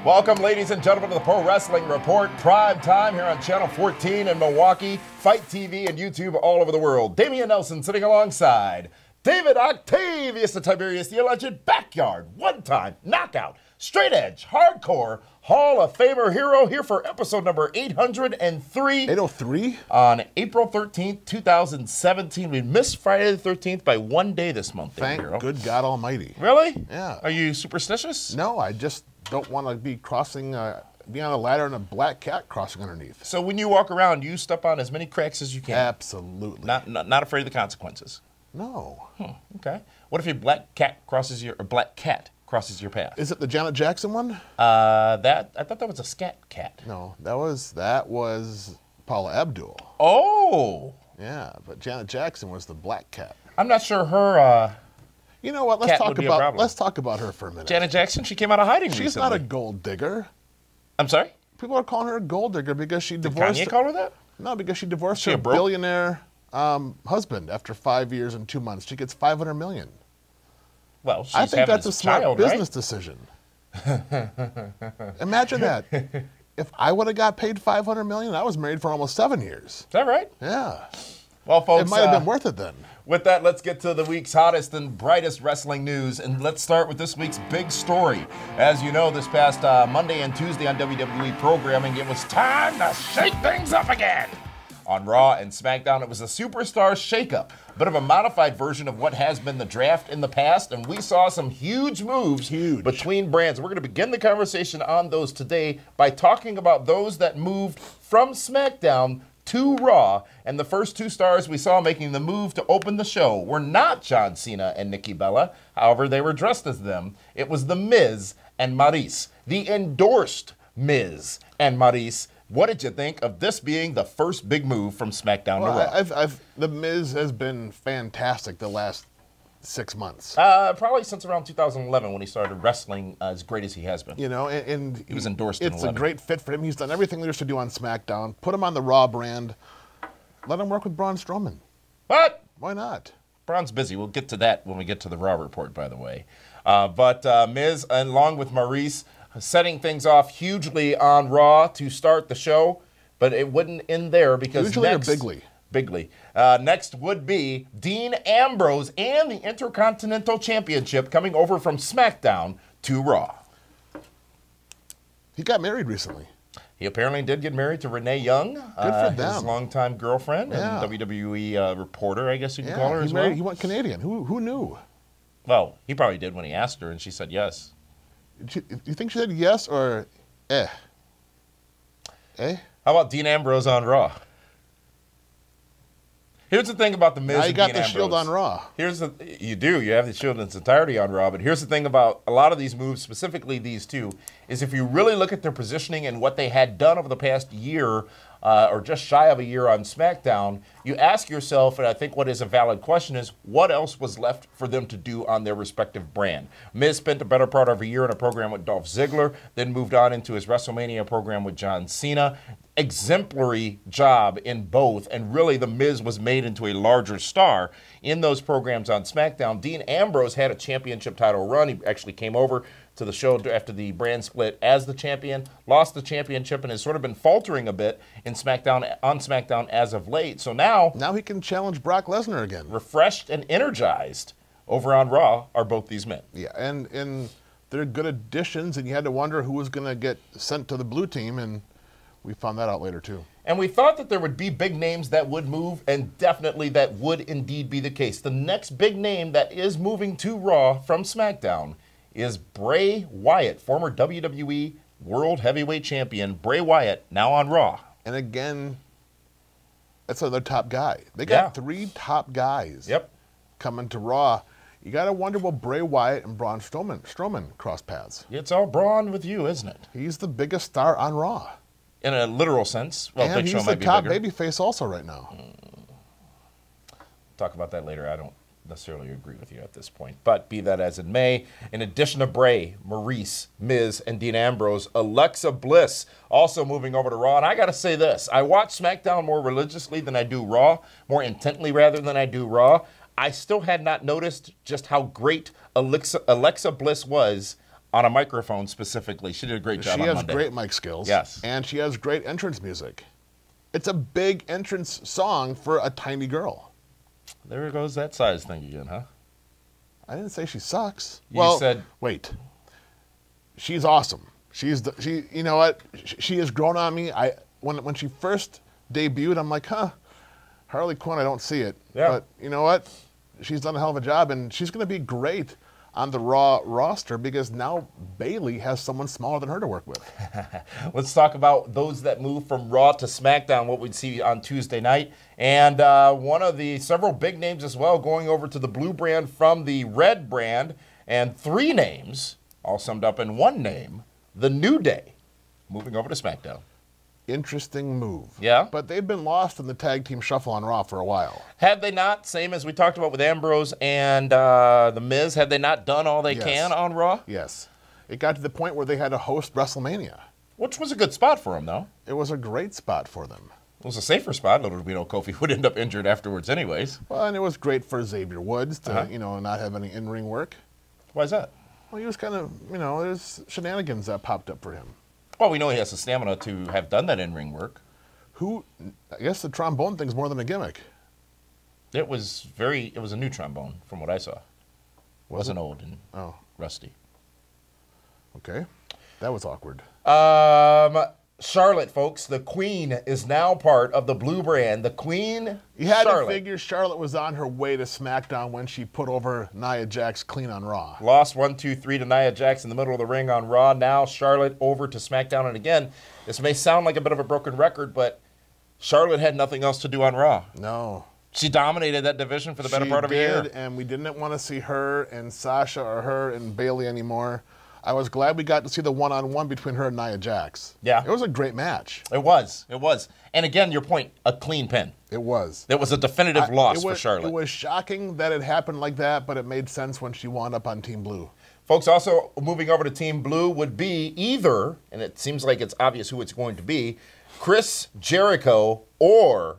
Welcome, ladies and gentlemen, to the Pro Wrestling Report. Prime time here on Channel 14 in Milwaukee. Fight TV and YouTube all over the world. Damian Nelson sitting alongside David Octavius, the Tiberius, the alleged backyard, one-time knockout, straight edge, hardcore, Hall of Famer hero here for episode number 803. 803? On April 13th, 2017. We missed Friday the 13th by one day this month. Thank good God Almighty. Really? Yeah. Are you superstitious? No, I just don't want to be crossing, be on a ladder and a black cat crossing underneath. So when you walk around, you step on as many cracks as you can? Absolutely. Not afraid of the consequences? No. Okay. What if a black cat crosses your path? Is it the Janet Jackson one? I thought that was a scat cat. No, that was Paula Abdul. Oh. Yeah, but Janet Jackson was the black cat. I'm not sure her. You know what? Let's talk about her for a minute. Janet Jackson. She came out of hiding recently. She's not a gold digger. I'm sorry? People are calling her a gold digger because she divorced. Did Kanye call her that? No, because she divorced her billionaire husband after 5 years and 2 months. She gets $500 million. Well, she's I think that's a smart child, business right? decision. Imagine that. If I would have got paid $500 million, I was married for almost 7 years. Is that right? Yeah. Well, folks, it might have been worth it then. With that, let's get to the week's hottest and brightest wrestling news, and let's start with this week's big story. As you know, this past Monday and Tuesday on WWE programming, it was time to shake things up again. On Raw and SmackDown, it was a Superstar Shake Up, a bit of a modified version of what has been the draft in the past, and we saw some huge moves between brands. We're going to begin the conversation on those today by talking about those that moved from SmackDown to Raw, and the first two stars we saw making the move to open the show were not John Cena and Nikki Bella. However, they were dressed as them. It was The Miz and Maryse, the endorsed Miz and Maryse. What did you think of this being the first big move from SmackDown to Raw? The Miz has been fantastic the last 6 months. Probably since around 2011 when he started wrestling as great as he has been. You know, and he was endorsed in 11. It's a great fit for him. He's done everything there is to do on SmackDown. Put him on the Raw brand. Let him work with Braun Strowman. What? Why not? Braun's busy. We'll get to that when we get to the Raw report, by the way. But Miz, along with Maryse, setting things off hugely on Raw to start the show, but it wouldn't end there because hugely next, or bigly? Bigly. Next would be Dean Ambrose and the Intercontinental Championship coming over from SmackDown to Raw. He got married recently. He apparently did get married to Renee Young, Good for them. his longtime girlfriend and WWE reporter, I guess you can call her as well. He went Canadian. Who knew? Well, he probably did when he asked her, and she said yes. You think she said yes or eh? Eh? How about Dean Ambrose on Raw? Here's the thing about the Miz. Now you and got Dean the Ambrose. Shield on Raw. You have the Shield in its entirety on Raw, but here's the thing about a lot of these moves, specifically these two, is if you really look at their positioning and what they had done over the past year, or just shy of a year on SmackDown, you ask yourself, and I think what is a valid question is, what else was left for them to do on their respective brand? Miz spent the better part of a year in a program with Dolph Ziggler, then moved on into his WrestleMania program with John Cena. Exemplary job in both, and really the Miz was made into a larger star in those programs on SmackDown. Dean Ambrose had a championship title run. He actually came over to the show after the brand split as the champion, lost the championship, and has sort of been faltering a bit on SmackDown as of late. So now he can challenge Brock Lesnar again. Refreshed and energized over on Raw are both these men. Yeah, and they're good additions, and you had to wonder who was going to get sent to the blue team, and we found that out later, too. And we thought that there would be big names that would move, and definitely that would indeed be the case. The next big name that is moving to Raw from SmackDown is Bray Wyatt, former WWE World Heavyweight Champion. Bray Wyatt, now on Raw. And again, that's their top guy. They got 3 top guys coming to Raw. You got to wonder, will Bray Wyatt and Braun Strowman cross paths? It's all Braun with you, isn't it? He's the biggest star on Raw. In a literal sense. Well, and Big Show he's might the top be bigger. babyface also right now. Talk about that later. I don't necessarily agree with you at this point. But be that as it may, in addition to Bray, Maryse, Miz, and Dean Ambrose, Alexa Bliss also moving over to Raw. And I got to say this. I watch SmackDown more religiously than I do Raw, more intently rather than I do Raw. I still had not noticed just how great Alexa Bliss was on a microphone specifically. She did a great job on Monday. She has great mic skills. Yes. And she has great entrance music. It's a big entrance song for a tiny girl. There goes that size thing again, huh? I didn't say she sucks. You said... Wait. She's awesome. You know what? She has grown on me. When she first debuted, I'm like, huh, Harley Quinn, I don't see it. Yeah. But you know what? She's done a hell of a job, and she's going to be great on the Raw roster because now Bayley has someone smaller than her to work with. Let's talk about those that move from Raw to SmackDown, what we'd see on Tuesday night. And one of the several big names as well going over to the blue brand from the red brand, and 3 names all summed up in one name, The New Day, moving over to SmackDown. Interesting move. Yeah. But they've been lost in the tag team shuffle on Raw for a while. Had they not, same as we talked about with Ambrose and The Miz, had they not done all they can on Raw? Yes. It got to the point where they had to host WrestleMania. Which was a good spot for them, though. It was a great spot for them. It was a safer spot. Little did we know Kofi would end up injured afterwards anyways. Well, and it was great for Xavier Woods to, not have any in-ring work. Why is that? Well, he was kind of, there's shenanigans that popped up for him. Well, we know he has the stamina to have done that in-ring work. I guess the trombone thing's more than a gimmick. It was a new trombone from what I saw. It wasn't old and rusty. Okay. That was awkward. Charlotte, folks, the Queen is now part of the blue brand. The Queen, You had to figure Charlotte was on her way to SmackDown when she put over Nia Jax clean on Raw. Lost 1-2-3 to Nia Jax in the middle of the ring on Raw. Now Charlotte over to SmackDown. And again, this may sound like a bit of a broken record, but Charlotte had nothing else to do on Raw. No. She dominated that division for the better part of a year. And we didn't want to see her and Sasha or her and Bayley anymore. I was glad we got to see the one-on-one between her and Nia Jax. Yeah. It was a great match. It was. It was. And again, your point, a clean pin. It was. It was a definitive loss for Charlotte. It was shocking that it happened like that, but it made sense when she wound up on Team Blue. Folks, also moving over to Team Blue would be either, and it seems like it's obvious who it's going to be, Chris Jericho or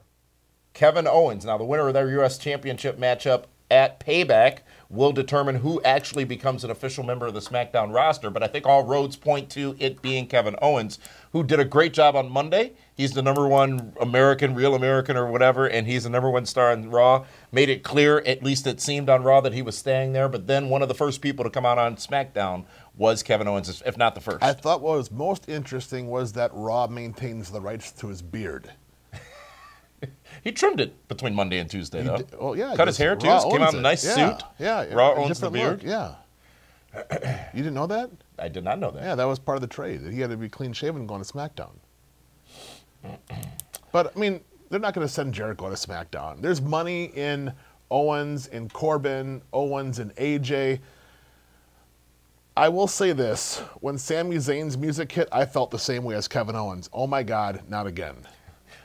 Kevin Owens. Now, the winner of their U.S. Championship matchup at Payback will determine who actually becomes an official member of the SmackDown roster, but I think all roads point to it being Kevin Owens, who did a great job on Monday. He's the #1 American, real American or whatever, and he's the #1 star on Raw. Made it clear, at least it seemed on Raw, that he was staying there, but then one of the first people to come out on SmackDown was Kevin Owens, if not the first. I thought what was most interesting was that Raw maintains the rights to his beard. He trimmed it between Monday and Tuesday, though. Well, yeah. Cut his hair, too. Came out in a nice suit. Yeah. Raw owns the beard. Look, yeah. You didn't know that? I did not know that. Yeah, that was part of the trade. He had to be clean-shaven going to SmackDown. But, I mean, they're not going to send Jericho to SmackDown. There's money in Owens, in Corbin, Owens, and AJ. I will say this. When Sami Zayn's music hit, I felt the same way as Kevin Owens. Oh, my God, not again.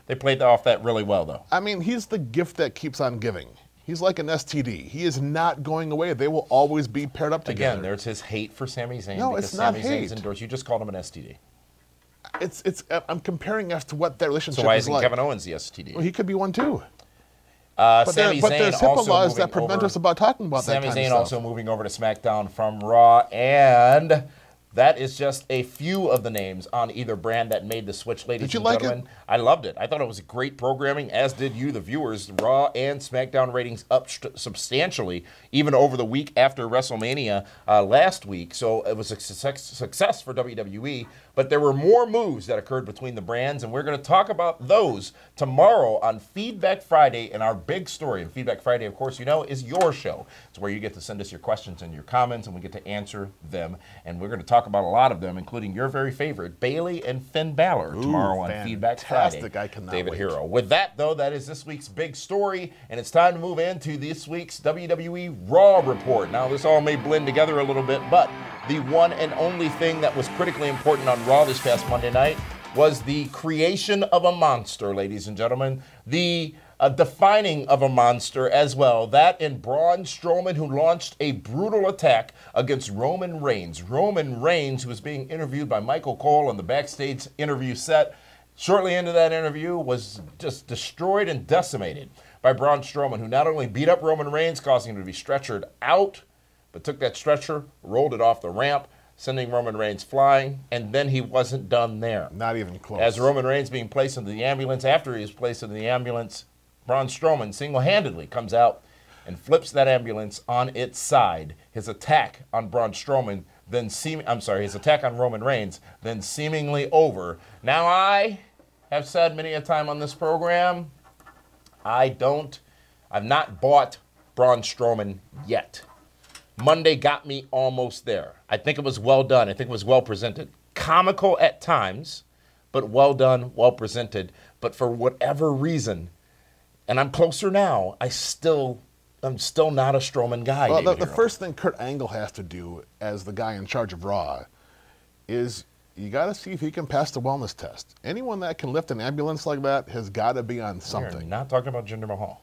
They played off that really well, though. I mean, he's the gift that keeps on giving. He's like an STD. He is not going away. They will always be paired up together. Again, there's his hate for Sami Zayn. No, because it's not Sami hate. Zayn's endorsed. You just called him an STD. I'm comparing us to what that relationship is like. So why isn't Kevin Owens the STD? Well, he could be one too. But there's HIPAA laws that prevent us about talking about that kind of stuff. Sami Zayn also moving over to SmackDown from Raw, and that is just a few of the names on either brand that made the switch, ladies and gentlemen. Did you like it? I loved it. I thought it was great programming, as did you, the viewers. Raw and SmackDown ratings up substantially, even over the week after WrestleMania last week. So it was a success for WWE. But there were more moves that occurred between the brands, and we're going to talk about those tomorrow on Feedback Friday in our big story. And Feedback Friday, of course, you know, is your show. It's where you get to send us your questions and your comments, and we get to answer them. And we're going to talk about a lot of them, including your very favorite, Bayley and Finn Balor, tomorrow on Feedback Friday. I cannot David wait. Hero. With that, though, that is this week's big story, and it's time to move into this week's WWE Raw report. Now, this all may blend together a little bit, but the one and only thing that was critically important on Raw this past Monday night was the creation of a monster, ladies and gentlemen. The defining of a monster as well. That in Braun Strowman, who launched a brutal attack against Roman Reigns. Roman Reigns, who was being interviewed by Michael Cole on the backstage interview set, shortly into that interview was just destroyed and decimated by Braun Strowman, who not only beat up Roman Reigns, causing him to be stretchered out, but took that stretcher, rolled it off the ramp, sending Roman Reigns flying, and then he wasn't done there. Not even close. As Roman Reigns being placed into the ambulance, after he was placed into the ambulance, Braun Strowman single-handedly comes out and flips that ambulance on its side. His attack on Braun Strowman, his attack on Roman Reigns, then seemingly over. Now, I have said many a time on this program, I've not bought Braun Strowman yet. Monday got me almost there. I think it was well done. I think it was well presented. Comical at times, but well done, well presented. But for whatever reason, and I'm closer now, I'm still not a Strowman guy. Well, the first thing Kurt Angle has to do as the guy in charge of Raw is you got to see if he can pass the wellness test. Anyone that can lift an ambulance like that has got to be on something. You're not talking about Jinder Mahal.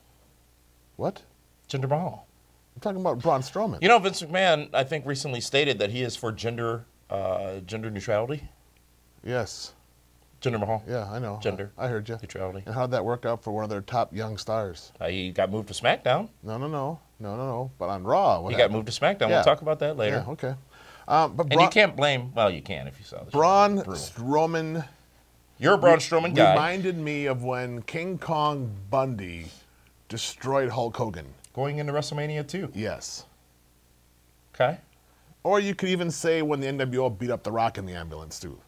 What? Jinder Mahal. I'm talking about Braun Strowman. You know, Vince McMahon, I think, recently stated that he is for gender neutrality. Yes. Jinder Mahal. Yeah, I know. Gender. I heard you. Neutrality. And how'd that work out for one of their top young stars? He got moved to SmackDown. No. But on Raw, He got moved to SmackDown. Yeah. We'll talk about that later. Yeah, okay. And you can't blame, well, you can if you saw this. Braun Strowman. You're a Braun Strowman guy. Reminded me of when King Kong Bundy destroyed Hulk Hogan. Going into WrestleMania 2. Yes. Okay. Or you could even say when the NWO beat up The Rock in the ambulance, too.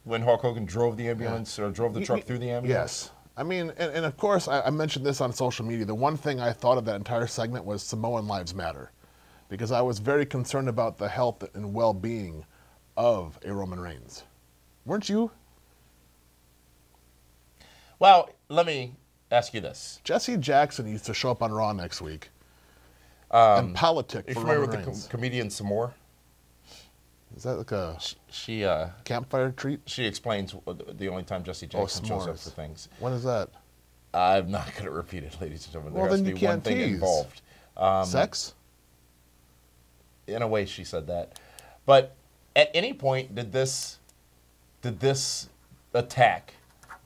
When Hulk Hogan drove the ambulance or drove the truck through the ambulance? Yes. I mean, and of course, I mentioned this on social media. The one thing I thought of that entire segment was Samoan Lives Matter. Because I was very concerned about the health and well-being of a Roman Reigns. Weren't you? Well, let me ask you this. Jesse Jackson needs to show up on Raw next week and politic for Roman Reigns. Are you familiar with the comedian Samore? Is that like a campfire treat? She explains the only time Jesse Jackson shows up for things. When is that? I'm not going to repeat it, ladies and gentlemen. Well, there has then to be one thing involved. Sex? In a way, she said that. But at any point, did this attack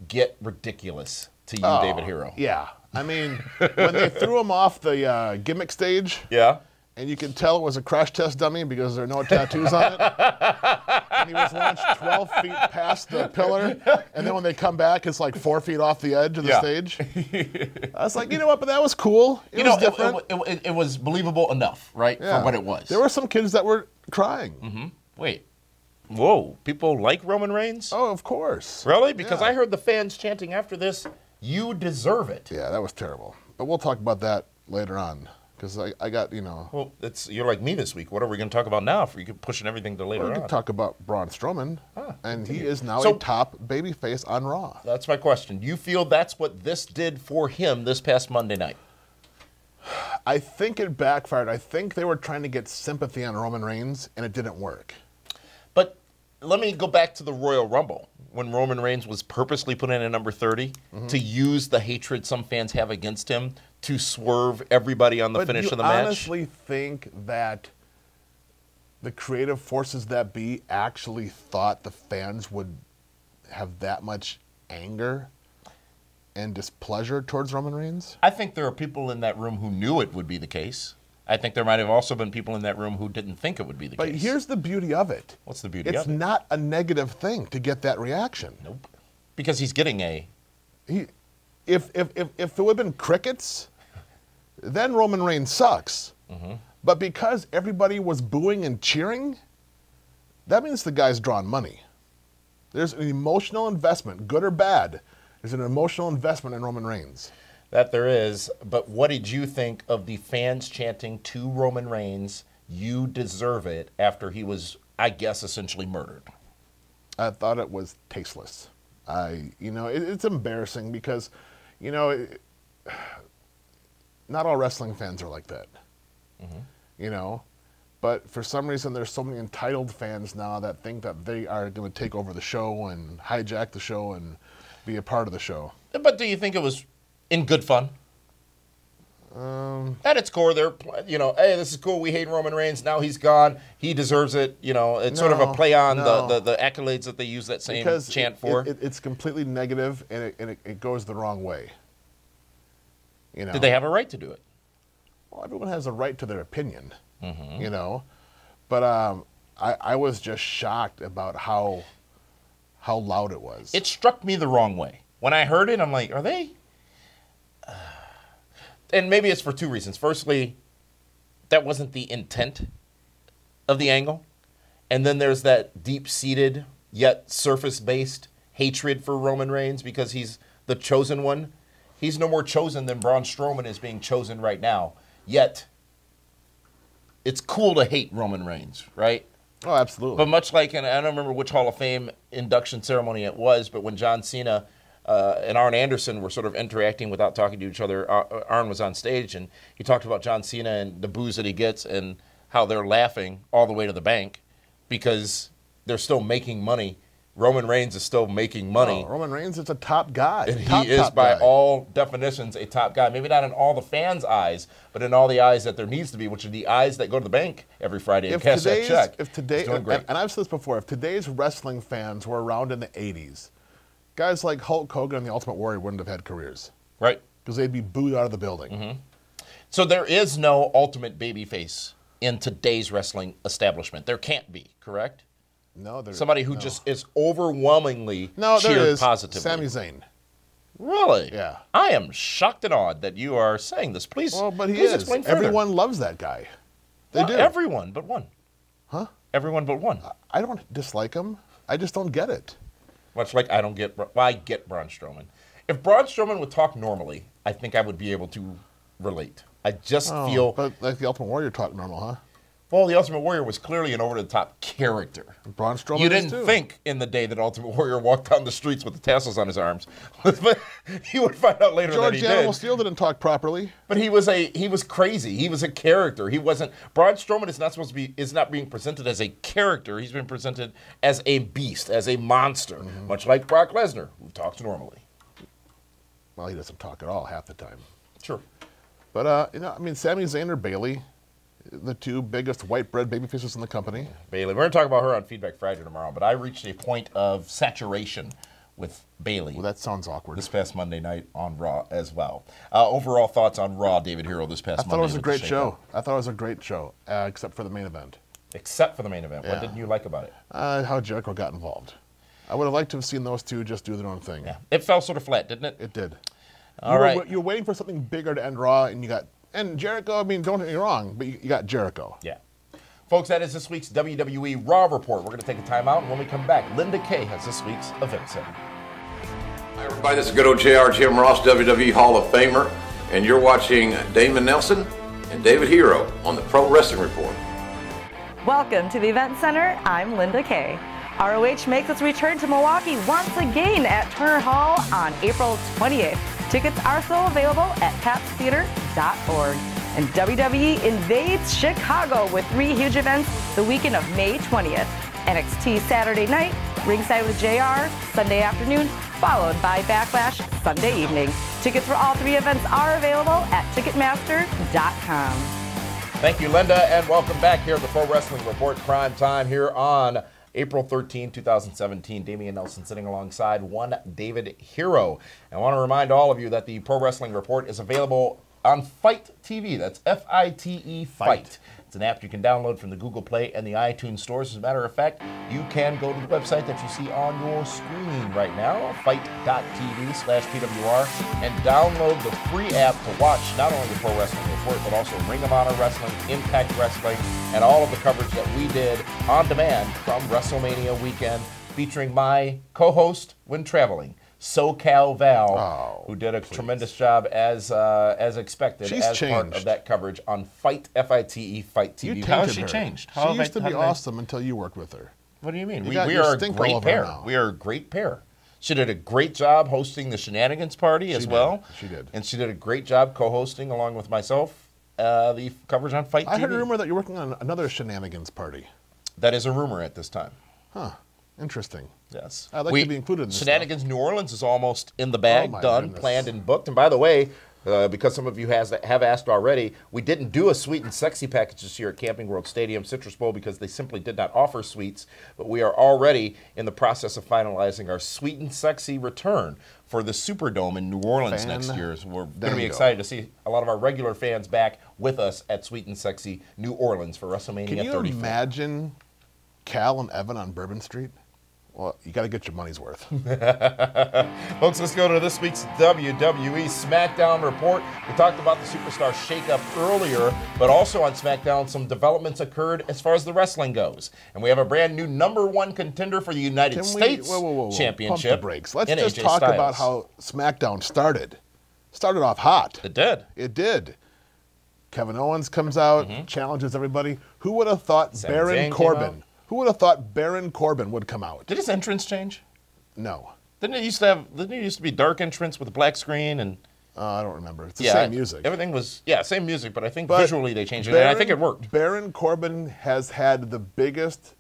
get ridiculous to you, David Hero? Yeah. I mean, when they threw him off the gimmick stage, yeah, and you could tell it was a crash test dummy because there are no tattoos on it, and he was launched 12 feet past the pillar, and then when they come back, it's like 4 feet off the edge of the stage. I was like, you know what, but that was cool. It was different. It was believable enough, right, for what it was. There were some kids that were crying. Mm-hmm. Wait. Whoa. People like Roman Reigns? Oh, of course. Really? Because I heard the fans chanting after this, "You deserve it." Yeah, that was terrible. But we'll talk about that later on. Because I got, Well, you're like me this week. What are we going to talk about now if we keep pushing everything to later on? We can talk about Braun Strowman. And he is now a top babyface on Raw. That's my question. You feel that's what this did for him this past Monday night? I think it backfired. I think they were trying to get sympathy on Roman Reigns, and it didn't work. But let me go back to the Royal Rumble, when Roman Reigns was purposely put in at number 30 to use the hatred some fans have against him to swerve everybody on the finish of the match. I honestly think that the creative forces that be actually thought the fans would have that much anger and displeasure towards Roman Reigns? I think there are people in that room who knew it would be the case. I think there might have also been people in that room who didn't think it would be the case. But here's the beauty of it. What's the beauty of it? It's not a negative thing to get that reaction. Nope. Because he's getting If it would have been crickets, then Roman Reigns sucks. Mm-hmm. But because everybody was booing and cheering, that means the guy's drawn money. There's an emotional investment, good or bad. There's an emotional investment in Roman Reigns. That there is. But what did you think of the fans chanting to Roman Reigns, "You deserve it," after he was, I guess, essentially murdered? I thought it was tasteless. It's embarrassing because, not all wrestling fans are like that. Mm-hmm. But for some reason, there's so many entitled fans now that think that they are going to take over the show and hijack the show and be a part of the show. But do you think it was in good fun? At its core, they're, hey, this is cool. We hate Roman Reigns. Now he's gone. He deserves it. It's sort of a play on the accolades that they use that same chant for. It's completely negative, and it goes the wrong way. Did they have a right to do it? Well, everyone has a right to their opinion, But I was just shocked about how loud it was. It struck me the wrong way. When I heard it, I'm like, are they? And maybe it's for two reasons. Firstly, that wasn't the intent of the angle. And then there's that deep-seated, yet surface-based hatred for Roman Reigns because he's the chosen one. He's no more chosen than Braun Strowman is being chosen right now. Yet, it's cool to hate Roman Reigns, right? Oh, absolutely. But much like, and I don't remember which Hall of Fame induction ceremony it was, but when John Cena and Arn Anderson were sort of interacting without talking to each other, Arn was on stage, and he talked about John Cena and the boos that he gets and how they're laughing all the way to the bank because they're still making money. Roman Reigns is still making money. Oh, Roman Reigns is a top guy. And he is, by all definitions, a top guy. Maybe not in all the fans' eyes, but in all the eyes that there needs to be, which are the eyes that go to the bank every Friday and cash that check. He's doing great. And I've said this before, if today's wrestling fans were around in the 80s, guys like Hulk Hogan and the Ultimate Warrior wouldn't have had careers. Right. Because they'd be booed out of the building. Mm-hmm. So there is no ultimate babyface in today's wrestling establishment. There can't be, correct? No, there's somebody who just is overwhelmingly cheered positively. Sami Zayn. Really? Yeah. I am shocked and awed that you are saying this. Please, but he please is. Explain further. Everyone loves that guy. They do. Everyone but one. Huh? Everyone but one. I don't dislike him. I just don't get it. Much like I don't get. Well, I get Braun Strowman. If Braun Strowman would talk normally, I think I would be able to relate. I just feel. But like the Ultimate Warrior talk normal, huh? Well, the Ultimate Warrior was clearly an over-the-top character. Braun Strowman You didn't think in the day that Ultimate Warrior walked down the streets with the tassels on his arms. But you would find out later that he did. George Animal Steel didn't talk properly. But he was crazy. He was a character. He wasn't. Braun Strowman is not being presented as a character. He's been presented as a beast, as a monster, much like Brock Lesnar, who talks normally. Well, he doesn't talk at all half the time. Sure. But Sami Zayn or Bayley, the two biggest white bread babyfaces in the company. Bayley. We're going to talk about her on Feedback Friday tomorrow, but I reached a point of saturation with Bayley. Well, that sounds awkward. This past Monday night on Raw as well. Overall thoughts on Raw, David Hero, this past Monday? I thought it was a great show. I thought it was a great show, except for the main event. Except for the main event. Yeah. What didn't you like about it? How Jericho got involved. I would have liked to have seen those two just do their own thing. Yeah. It fell sort of flat, didn't it? It did. All right. You're waiting for something bigger to end Raw, and Jericho, don't get me wrong, but you got Jericho. Yeah. Folks, that is this week's WWE Raw Report. We're going to take a time out, and when we come back, Linda Kay has this week's Event Center. Hi, everybody. This is good old JR Jim Ross, WWE Hall of Famer, and you're watching Damon Nelson and David Hero on the Pro Wrestling Report. Welcome to the Event Center. I'm Linda Kay. ROH makes its return to Milwaukee once again at Turner Hall on April 28th. Tickets are still available at papstheater.org. And WWE invades Chicago with 3 huge events the weekend of May 20th. NXT Saturday night, Ringside with JR, Sunday afternoon, followed by Backlash Sunday evening. Tickets for all 3 events are available at Ticketmaster.com. Thank you, Linda, and welcome back here at the Pro Wrestling Report Prime Time here on April 13, 2017. Damian Nelson sitting alongside one David Hero. And I want to remind all of you that the Pro Wrestling Report is available on Fight TV. That's F-I-T-E, Fight. It's an app you can download from the Google Play and the iTunes stores. As a matter of fact, you can go to the website that you see on your screen right now, fight.tv/PWR, and download the free app to watch not only the Pro Wrestling Report, but also Ring of Honor Wrestling, Impact Wrestling, and all of the coverage that we did on demand from WrestleMania weekend, featuring my co-host when traveling, SoCal Val, who did a tremendous job as expected part of that coverage on Fight, F-I-T-E, Fight TV. How has she changed? She used to be awesome until you worked with her. What do you mean? We are a great pair. We are a great pair. She did a great job hosting the Shenanigans Party as well. She did. And she did a great job co-hosting, along with myself, the coverage on Fight TV. I heard a rumor that you're working on another Shenanigans Party. That is a rumor at this time. Huh. Interesting. Yes. I'd like to be included in this. Shenanigans stuff. New Orleans is almost in the bag, done, goodness. planned, and booked. And by the way, because some of you have asked already, we didn't do a sweet and sexy package this year at Camping World Stadium Citrus Bowl because they simply did not offer suites. But we are already in the process of finalizing our sweet and sexy return for the Superdome in New Orleans next year. So we're going to be excited to see a lot of our regular fans back with us at Sweet and Sexy New Orleans for WrestleMania 34. Can you imagine Cal and Evan on Bourbon Street? Well, you got to get your money's worth. Folks, let's go to this week's WWE SmackDown report. We talked about the Superstar Shake Up earlier, but also on SmackDown, some developments occurred as far as the wrestling goes. And we have a brand new #1 contender for the United States Championship. Pump the brakes. Let's just AJ talk Styles. about how SmackDown started. Started off hot. It did. It did. Kevin Owens comes out, challenges everybody. Who would have thought Sami Baron Zayn came Corbin? out. Who would have thought Baron Corbin would come out? Did his entrance change? No. Didn't it used to be dark entrance with a black screen and I don't remember. It's the same music. Everything was same music, but I think visually they changed it, and I think it worked. Baron Corbin has had the biggest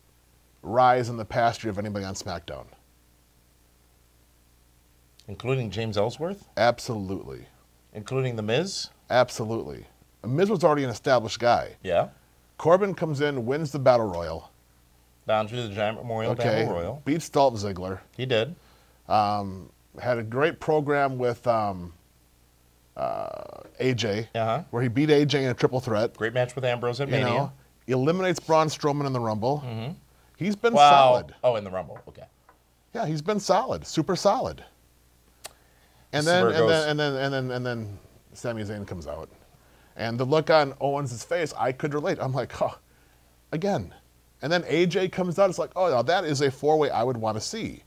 rise in the past year of anybody on SmackDown. Including James Ellsworth? Absolutely. Including The Miz? Absolutely. Miz was already an established guy. Yeah. Corbin comes in, wins the Battle Royal. Down to the Giant Memorial Battle Royal. Beats Dolph Ziggler. He did. Had a great program with AJ, where he beat AJ in a triple threat. Great match with Ambrose at Mania. Know, eliminates Braun Strowman in the Rumble. He's been solid. Oh, in the Rumble. Okay. Yeah, he's been solid, super solid. And then Sami Zayn comes out, and the look on Owens' face, I could relate. I'm like, oh, again. And then AJ comes out. It's like, oh, now that is a four-way I would want to see,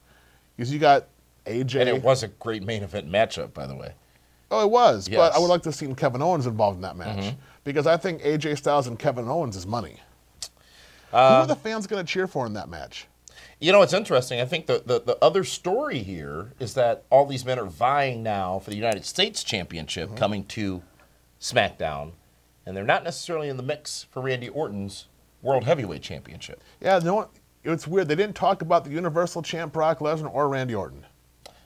because you got AJ. And it was a great main event matchup, by the way. Oh, it was. Yes. But I would like to have seen Kevin Owens involved in that match, because I think AJ Styles and Kevin Owens is money. Who are the fans going to cheer for in that match? You know, it's interesting. I think the other story here is that all these men are vying now for the United States Championship coming to SmackDown, and they're not necessarily in the mix for Randy Orton's World Heavyweight Championship. Yeah, no, it's weird. They didn't talk about the Universal Champ Brock Lesnar or Randy Orton.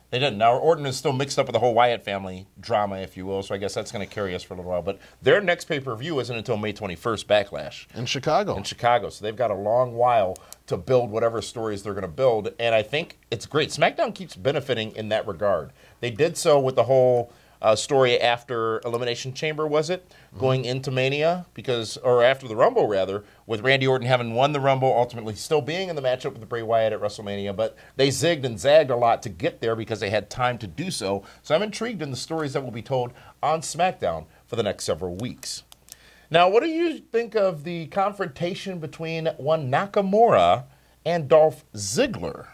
They didn't. Now, Orton is still mixed up with the whole Wyatt family drama, if you will, so I guess that's going to carry us for a little while. But their next pay-per-view isn't until May 21st, Backlash. In Chicago. In Chicago. So they've got a long while to build whatever stories they're going to build, and I think it's great. SmackDown keeps benefiting in that regard. They did so with the whole story after Elimination Chamber, was it? Going into Mania, or after the Rumble, rather, with Randy Orton having won the Rumble, ultimately still being in the matchup with Bray Wyatt at WrestleMania, but they zigged and zagged a lot to get there because they had time to do so. So I'm intrigued in the stories that will be told on SmackDown for the next several weeks. Now, what do you think of the confrontation between one Nakamura and Dolph Ziggler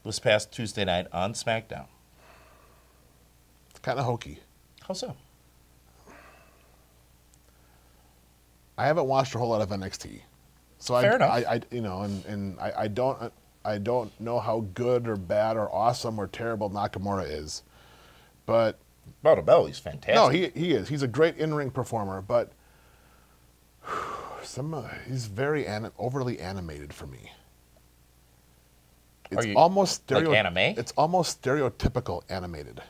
this past Tuesday night on SmackDown? Kind of hokey. How so? I haven't watched a whole lot of NXT, so Fair enough. I don't know how good or bad or awesome or terrible Nakamura is, but Bell to bell, he's fantastic. no, he is. He's a great in-ring performer, but he's very overly animated for me. It's almost like anime? It's almost stereotypical animated.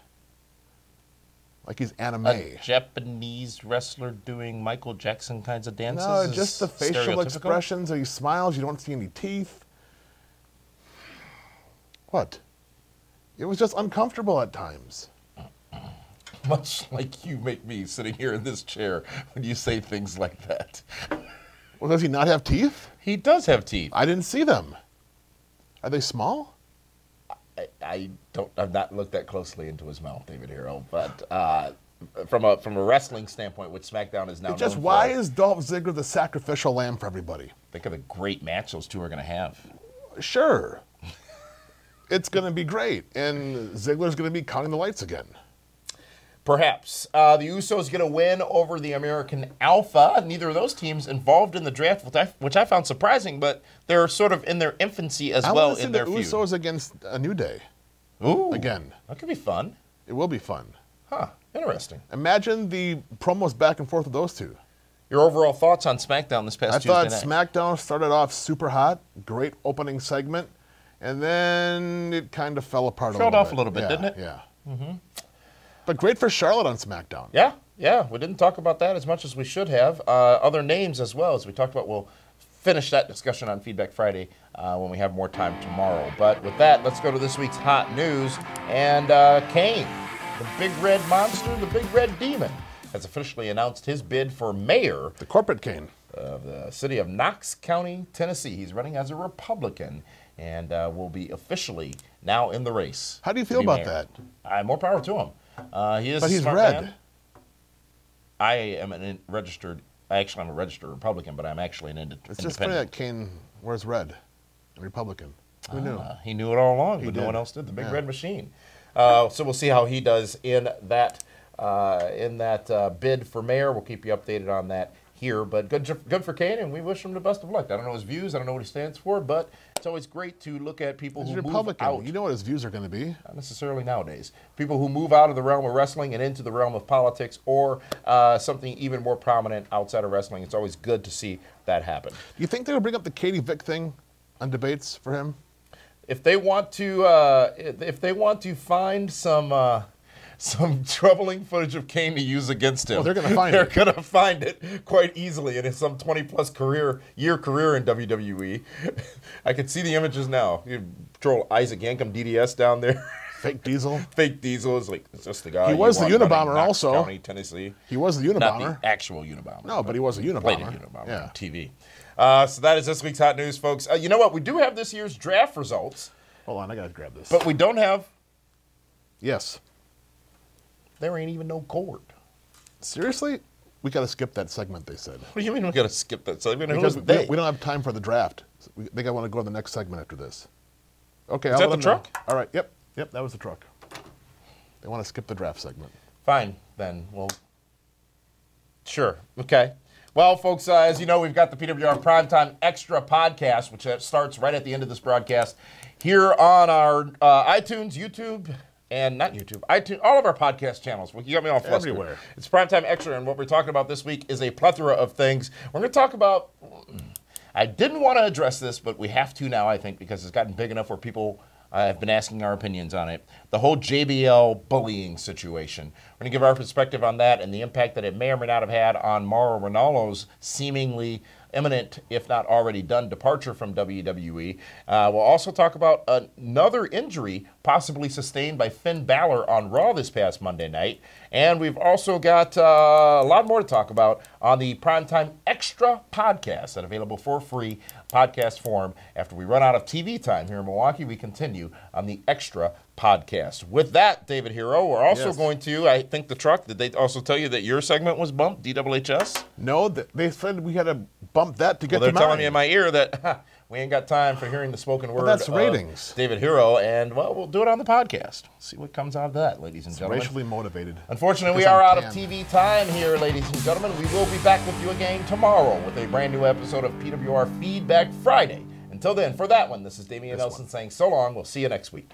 Like he's anime. A Japanese wrestler doing Michael Jackson kinds of dances? No, just the facial stereotypical? expressions. He smiles. You don't see any teeth. What? It was just uncomfortable at times. Much like you make me sitting here in this chair when you say things like that. Well, does he not have teeth? He does have teeth. I didn't see them. Are they small? I've not looked that closely into his mouth, David Hero, but from a wrestling standpoint, which SmackDown is now known for. Why is Dolph Ziggler the sacrificial lamb for everybody? Think of the great match those two are going to have. Sure. It's going to be great, and Ziggler's going to be counting the lights again. Perhaps. The Usos get a win over the American Alpha. Neither of those teams involved in the draft, which I found surprising, but they're sort of in their infancy as well in their feud. I want to see the Usos against a New Day. Ooh. Again. That could be fun. It will be fun. Huh. Interesting. Imagine the promos back and forth with those two. Your overall thoughts on SmackDown this past Tuesday night? I thought SmackDown started off super hot, great opening segment, and then it kind of fell apart a little bit. Fell off a little bit, didn't it? Yeah. Mm-hmm. But great for Charlotte on SmackDown. Yeah. We didn't talk about that as much as we should have. Other names as well, as we talked about. We'll finish that discussion on Feedback Friday when we have more time tomorrow. But with that, let's go to this week's hot news. And Kane, the big red monster, the big red demon, has officially announced his bid for mayor. The corporate Kane. of the city of Knox County, Tennessee. He's running as a Republican and will be officially now in the race. How do you feel about that? More power to him. He is But a he's smart red. man. I am I'm a registered Republican, but I'm actually an independent. It's just funny that Kane wears red, a Republican. Who knew? He knew it all along, but no one else did. The big red machine. So we'll see how he does in that bid for mayor. We'll keep you updated on that here. But good for Kane, and we wish him the best of luck. I don't know his views. I don't know what he stands for, but it's always great to look at people who Republican. move out. You know what his views are going to be. Not necessarily nowadays. People who move out of the realm of wrestling and into the realm of politics or something even more prominent outside of wrestling. It's always good to see that happen. Do you think they'll bring up the Katie Vick thing on debates for him? If they want to find some troubling footage of Kane to use against him, they're going to find they're it. going to find it quite easily in his some 20-plus year career in WWE. I can see the images now. You troll Isaac Yankum DDS down there. Fake Diesel. Fake Diesel is just the guy. He was the you want Unabomber running Knox also. County, Tennessee. He was the Unabomber. Not the actual Unabomber. No, but he was a Unabomber. Played a Unabomber on Yeah. TV. So that is this week's hot news, folks. You know what? We do have this year's draft results, Hold on, I got to grab this. but we don't have. Yes. There ain't even no cord. Seriously? We got to skip that segment, they said. What do you mean we got to skip that segment? Because Who's we they? don't have time for the draft. I think I want to go to the next segment after this. Okay, Is I'll that let the them know. truck? All right, yep, that was the truck. They want to skip the draft segment. Fine, then. Well, sure. Okay. Well, folks, as you know, we've got the PWR Primetime Extra podcast, which starts right at the end of this broadcast here on our iTunes, YouTube, and not YouTube, iTunes, all of our podcast channels. Well, you got me all flustered. Everywhere. It's Primetime Extra, and what we're talking about this week is a plethora of things. We're going to talk about, I didn't want to address this, but we have to now, I think, because it's gotten big enough where people have been asking our opinions on it. The whole JBL bullying situation. We're going to give our perspective on that and the impact that it may or may not have had on Mauro Ranallo's seemingly imminent, if not already done, departure from WWE. We'll also talk about another injury possibly sustained by Finn Balor on Raw this past Monday night. And we've also got a lot more to talk about on the Primetime Extra podcast that's available for free podcast form. After we run out of TV time here in Milwaukee, we continue on the Extra podcast. With that, David Hero, we're also going to, I think the truck, did they also tell you that your segment was bumped, DWHS? No, they said we had to bump that to get Well, to they're telling mine. me in my ear that we ain't got time for hearing the spoken word that's of ratings. David Hero, and, well, we'll do it on the podcast. See what comes out of that, ladies and gentlemen. Racially motivated. Unfortunately, we Because are I'm out of tan. TV time here, ladies and gentlemen. We will be back with you again tomorrow with a brand new episode of PWR Feedback Friday. Until then, for that one, this is Damian Nelson saying so long. We'll see you next week.